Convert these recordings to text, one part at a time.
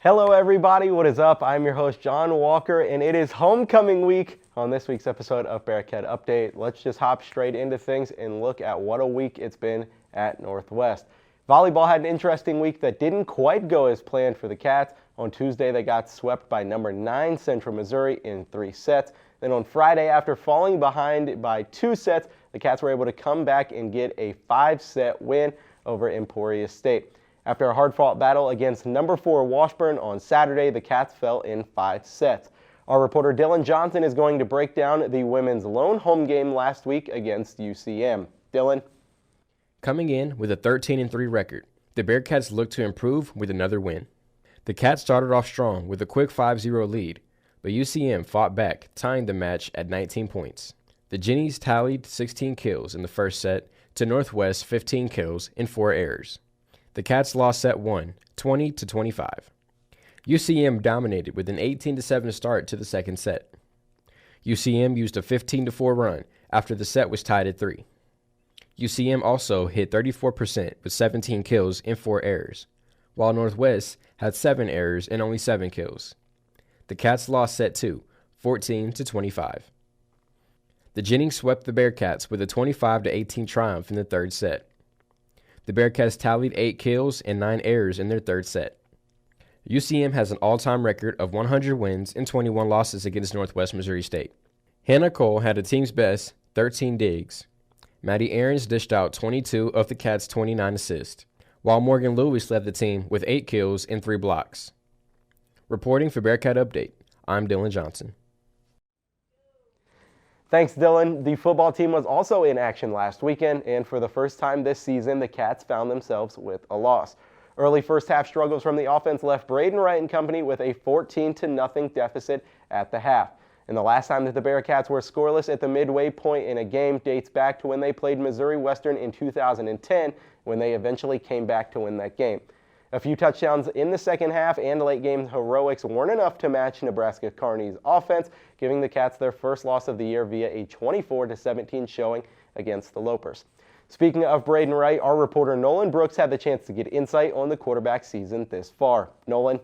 Hello everybody, what is up? I'm your host John Walker and it is homecoming week. On this week's episode of Bearcat Update, let's just hop straight into things and look at what a week it's been at Northwest. Volleyball had an interesting week that didn't quite go as planned for the Cats. On Tuesday they got swept by number 9 Central Missouri in 3 sets. Then on Friday, after falling behind by 2 sets, the Cats were able to come back and get a 5-set win over Emporia State. After a hard-fought battle against number 4 Washburn on Saturday, the Cats fell in 5 sets. Our reporter Dylan Johnson is going to break down the women's lone home game last week against UCM. Dylan? Coming in with a 13-3 record, the Bearcats look to improve with another win. The Cats started off strong with a quick 5-0 lead, but UCM fought back, tying the match at 19 points. The Jennies tallied 16 kills in the first set to Northwest's 15 kills and 4 errors. The Cats lost set 1, 20-25. UCM dominated with an 18-7 start to the second set. UCM used a 15-4 run after the set was tied at 3. UCM also hit 34% with 17 kills and 4 errors, while Northwest had 7 errors and only 7 kills. The Cats lost set 2, 14-25. The Jennings swept the Bearcats with a 25-18 triumph in the third set. The Bearcats tallied 8 kills and 9 errors in their third set. UCM has an all-time record of 100 wins and 21 losses against Northwest Missouri State. Hannah Cole had a team's best 13 digs. Maddie Aarons dished out 22 of the Cats' 29 assists, while Morgan Lewis led the team with 8 kills and 3 blocks. Reporting for Bearcat Update, I'm Dylan Johnson. Thanks, Dylan. The football team was also in action last weekend, and for the first time this season, the Cats found themselves with a loss. Early first-half struggles from the offense left Braden Wright and company with a 14-0 deficit at the half. And the last time that the Bearcats were scoreless at the midway point in a game dates back to when they played Missouri Western in 2010, when they eventually came back to win that game. A few touchdowns in the second half and late game heroics weren't enough to match Nebraska Kearney's offense, giving the Cats their first loss of the year via a 24-17 showing against the Lopers. Speaking of Braden Wright, our reporter Nolan Brooks had the chance to get insight on the quarterback season this far. Nolan?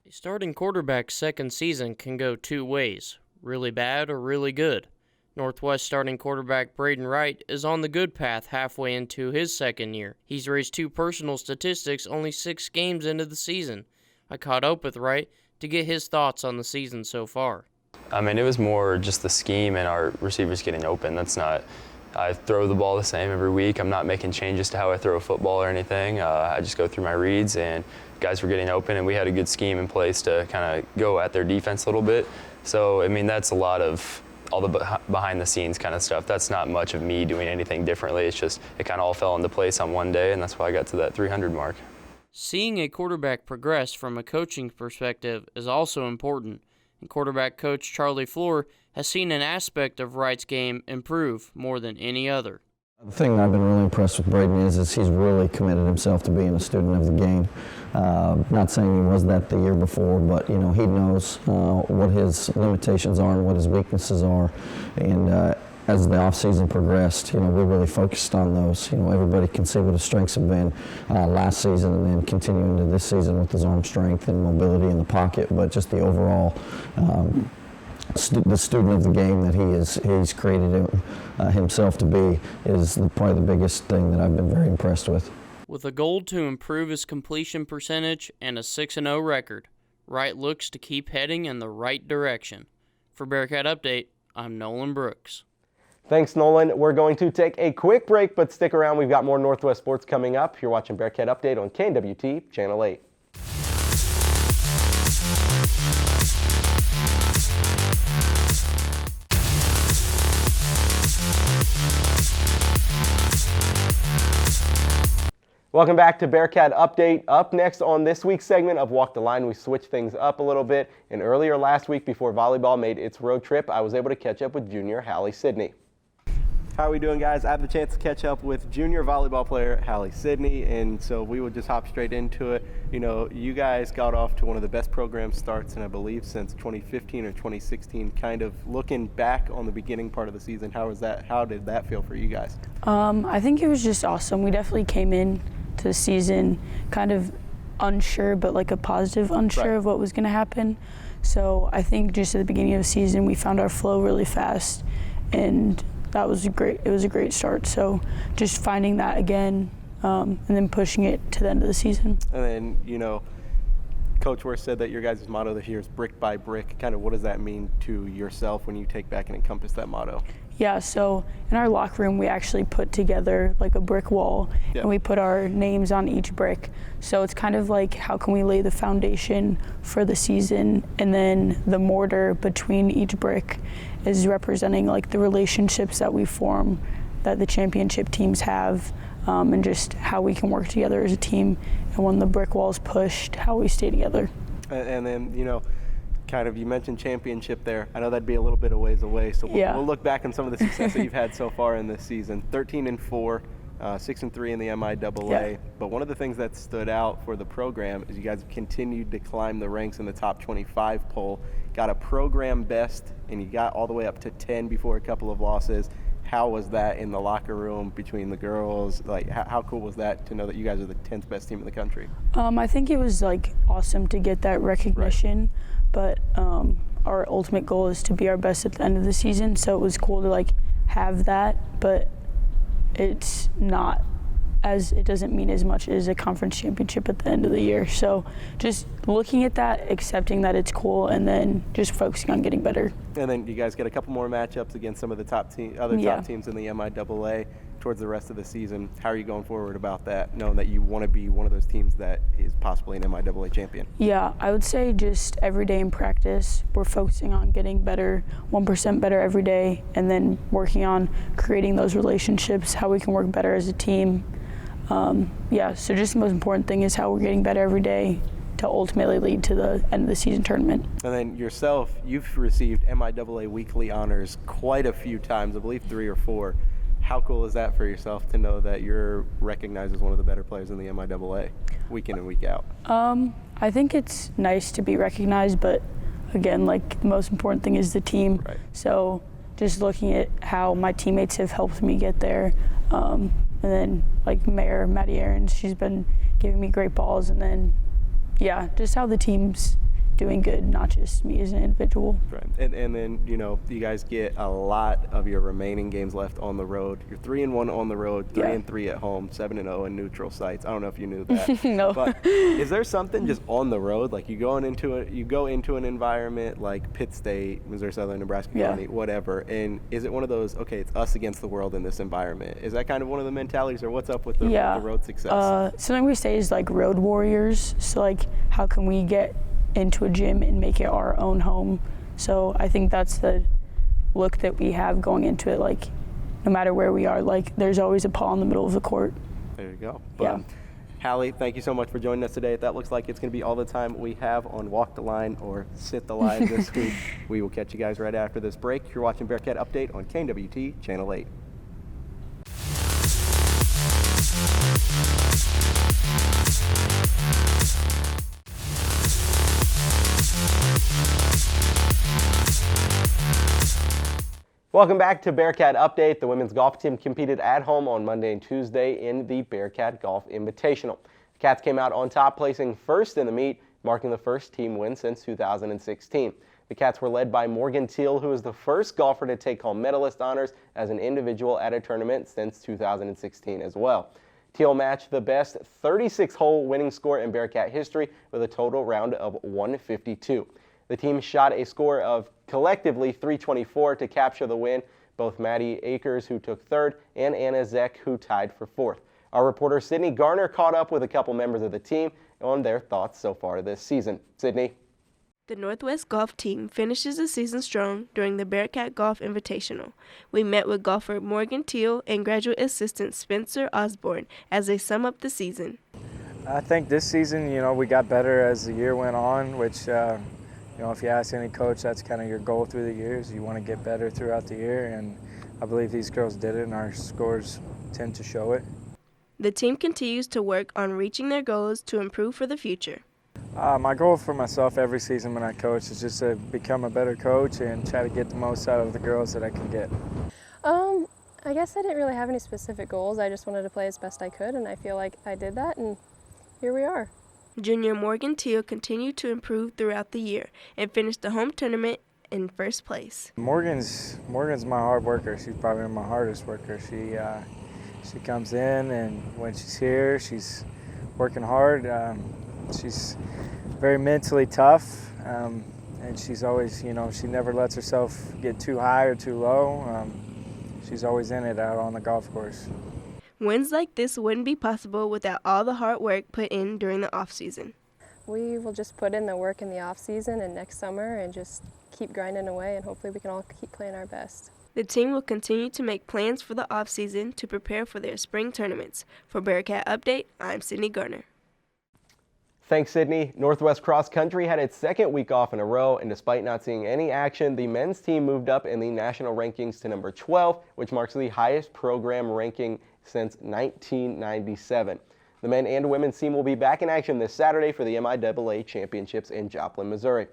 A starting quarterback's second season can go 2 ways, really bad or really good. Northwest starting quarterback Braden Wright is on the good path halfway into his second year. He's raised 2 personal statistics only 6 games into the season. I caught up with Wright to get his thoughts on the season so far. I mean, it was more just the scheme and our receivers getting open. I throw the ball the same every week. I'm not making changes to how I throw a football or anything. I just go through my reads, and guys were getting open, and we had a good scheme in place to kind of go at their defense a little bit. So, I mean, that's a lot of all the behind-the-scenes kind of stuff. That's not much of me doing anything differently. It's just it kind of all fell into place on one day, and that's why I got to that 300 mark. Seeing a quarterback progress from a coaching perspective is also important, and quarterback coach Charlie Floor has seen an aspect of Wright's game improve more than any other. The thing that I've been really impressed with Braden is he's really committed himself to being a student of the game. Not saying he was that the year before, but he knows what his limitations are and what his weaknesses are. And as the offseason progressed, we really focused on those. Everybody can see what his strengths have been last season, and then continuing into this season with his arm strength and mobility in the pocket, but just the overall the student of the game that he's created himself to be is probably the biggest thing that I've been very impressed with. With a goal to improve his completion percentage and a 6-0 record, Wright looks to keep heading in the right direction. For Bearcat Update, I'm Nolan Brooks. Thanks, Nolan. We're going to take a quick break, but stick around. We've got more Northwest sports coming up. You're watching Bearcat Update on KNWT Channel 8. Welcome back to Bearcat Update. Up next on this week's segment of Walk the Line, we switch things up a little bit. And earlier last week, before volleyball made its road trip, I was able to catch up with junior Hallie Sidney. How are we doing, guys? I had the chance to catch up with junior volleyball player Hallie Sidney, and so we would just hop straight into it. You guys got off to one of the best program starts, and I believe since 2015 or 2016. Kind of looking back on the beginning part of the season, how did that feel for you guys? I think it was just awesome. We definitely came in to the season kind of unsure, but like a positive unsure Right. of what was going to happen. So I think just at the beginning of the season, we found our flow really fast, and that was great. It was a great start. So just finding that again, and then pushing it to the end of the season. And then, you know, Coach Worth said that your guys' motto this year is brick by brick. Kind of what does that mean to yourself when you take back and encompass that motto? Yeah, so in our locker room, we actually put together like a brick wall, and we put our names on each brick. So it's kind of like, how can we lay the foundation for the season, and then the mortar between each brick is representing like the relationships that we form, that the championship teams have, and just how we can work together as a team. And when the brick wall is pushed, how we stay together. And then, you know, kind of, you mentioned championship there. I know that'd be a little bit of ways away, so we'll look back on some of the success that you've had so far in this season. 13-4, 6-3 in the MIAA. Yeah. But one of the things that stood out for the program is you guys have continued to climb the ranks in the top 25 poll. Got a program best, and you got all the way up to 10 before a couple of losses. How was that in the locker room between the girls? Like, how cool was that to know that you guys are the 10th best team in the country? I think it was like awesome to get that recognition, but our ultimate goal is to be our best at the end of the season. So it was cool to like have that, but it doesn't mean as much as a conference championship at the end of the year. So just looking at that, accepting that it's cool, and then just focusing on getting better. And then you guys get a couple more matchups against some of the top teams in the MIAA towards the rest of the season. How are you going forward about that, knowing that you want to be one of those teams that is possibly an MIAA champion? Yeah, I would say just every day in practice, we're focusing on getting better, 1% better every day, and then working on creating those relationships, how we can work better as a team. So just the most important thing is how we're getting better every day to ultimately lead to the end of the season tournament. And then yourself, you've received MIAA weekly honors quite a few times, I believe 3 or 4. How cool is that for yourself to know that you're recognized as one of the better players in the MIAA week in and week out? I think it's nice to be recognized, but again, like the most important thing is the team. Right. So just looking at how my teammates have helped me get there, and then like Mayor Maddie Aarons, she's been giving me great balls, and then just how the team's doing good, not just me as an individual. Right. And then, you know, you guys get a lot of your remaining games left on the road. You're 3-1 on the road, 3-3 at home, 7-0 in neutral sites. I don't know if you knew that. No. But is there something just on the road, like you go into an environment like Pitt State, Missouri Southern, Nebraska County, whatever, and is it one of those, okay, it's us against the world in this environment? Is that kind of one of the mentalities, or what's up with the road success? Something we say is like road warriors. So like, how can we get into a gym and make it our own home? So I think that's the look that we have going into it. Like, no matter where we are, like there's always a ball in the middle of the court. There you go. But, Hallie, thank you so much for joining us today. That looks like it's going to be all the time we have on Walk the Line or Sit the Line this week. We will catch you guys right after this break. You're watching Bearcat Update on KNWT Channel 8. Welcome back to Bearcat Update. The women's golf team competed at home on Monday and Tuesday in the Bearcat Golf Invitational. The Cats came out on top, placing first in the meet, marking the first team win since 2016. The Cats were led by Morgan Teal, who is the first golfer to take home medalist honors as an individual at a tournament since 2016 as well. Teal matched the best 36-hole winning score in Bearcat history with a total round of 152. The team shot a score of collectively 324 to capture the win. Both Maddie Akers, who took third, and Anna Zeck, who tied for fourth. Our reporter Sydney Garner caught up with a couple members of the team on their thoughts so far this season. Sydney? The Northwest Golf Team finishes the season strong during the Bearcat Golf Invitational. We met with golfer Morgan Teal and graduate assistant Spencer Osborne as they sum up the season. I think this season, we got better as the year went on, which if you ask any coach, that's kind of your goal through the years. You want to get better throughout the year, and I believe these girls did it, and our scores tend to show it. The team continues to work on reaching their goals to improve for the future. My goal for myself every season when I coach is just to become a better coach and try to get the most out of the girls that I can get. I guess I didn't really have any specific goals. I just wanted to play as best I could, and I feel like I did that, and here we are. Junior Morgan Teal continued to improve throughout the year and finished the home tournament in first place. Morgan's my hard worker. She's probably my hardest worker. She comes in, and when she's here, she's working hard. She's very mentally tough, and she's always, she never lets herself get too high or too low. She's always in it out on the golf course. Wins like this wouldn't be possible without all the hard work put in during the off-season. We will just put in the work in the off season and next summer and just keep grinding away, and hopefully we can all keep playing our best. The team will continue to make plans for the off-season to prepare for their spring tournaments. For Bearcat Update, I'm Sydney Garner. Thanks, Sydney. Northwest Cross Country had its second week off in a row, and despite not seeing any action, the men's team moved up in the national rankings to number 12, which marks the highest program ranking since 1997. The men and women's team will be back in action this Saturday for the MIAA Championships in Joplin, Missouri.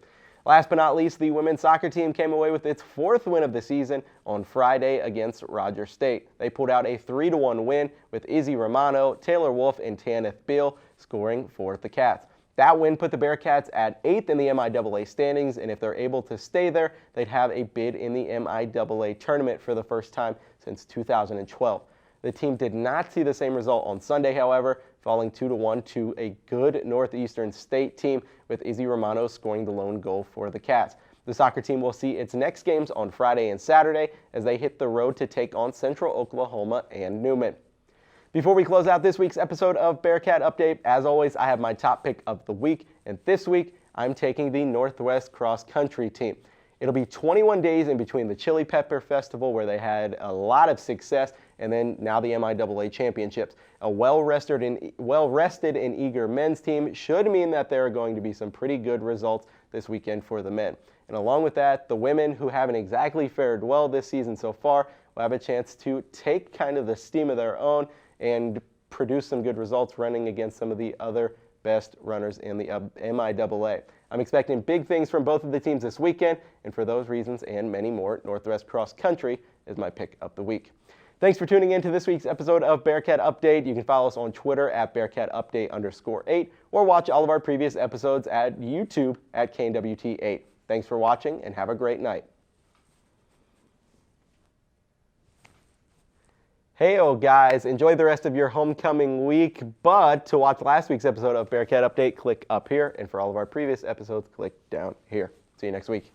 Last but not least, the women's soccer team came away with its fourth win of the season on Friday against Rogers State. They pulled out a 3-1 win with Izzy Romano, Taylor Wolf, and Tanith Beal scoring for the Cats. That win put the Bearcats at 8th in the MIAA standings, and if they're able to stay there, they'd have a bid in the MIAA tournament for the first time since 2012. The team did not see the same result on Sunday, however, falling 2-1 to a good Northeastern State team, with Izzy Romano scoring the lone goal for the Cats. The soccer team will see its next games on Friday and Saturday as they hit the road to take on Central Oklahoma and Newman. Before we close out this week's episode of Bearcat Update, as always, I have my top pick of the week, and this week I'm taking the Northwest Cross Country team. It'll be 21 days in between the Chili Pepper Festival, where they had a lot of success, and then now the MIAA Championships. A well-rested and eager men's team should mean that there are going to be some pretty good results this weekend for the men. And along with that, the women, who haven't exactly fared well this season so far, will have a chance to take kind of the steam of their own and produce some good results running against some of the other best runners in the MIAA. I'm expecting big things from both of the teams this weekend, and for those reasons and many more, Northwest Cross Country is my pick of the week. Thanks for tuning in to this week's episode of Bearcat Update. You can follow us on Twitter at BearcatUpdate_8, or watch all of our previous episodes at YouTube at KNWT8. Thanks for watching, and have a great night. Hey-o, guys, enjoy the rest of your homecoming week, but to watch last week's episode of Bearcat Update, click up here, and for all of our previous episodes, click down here. See you next week.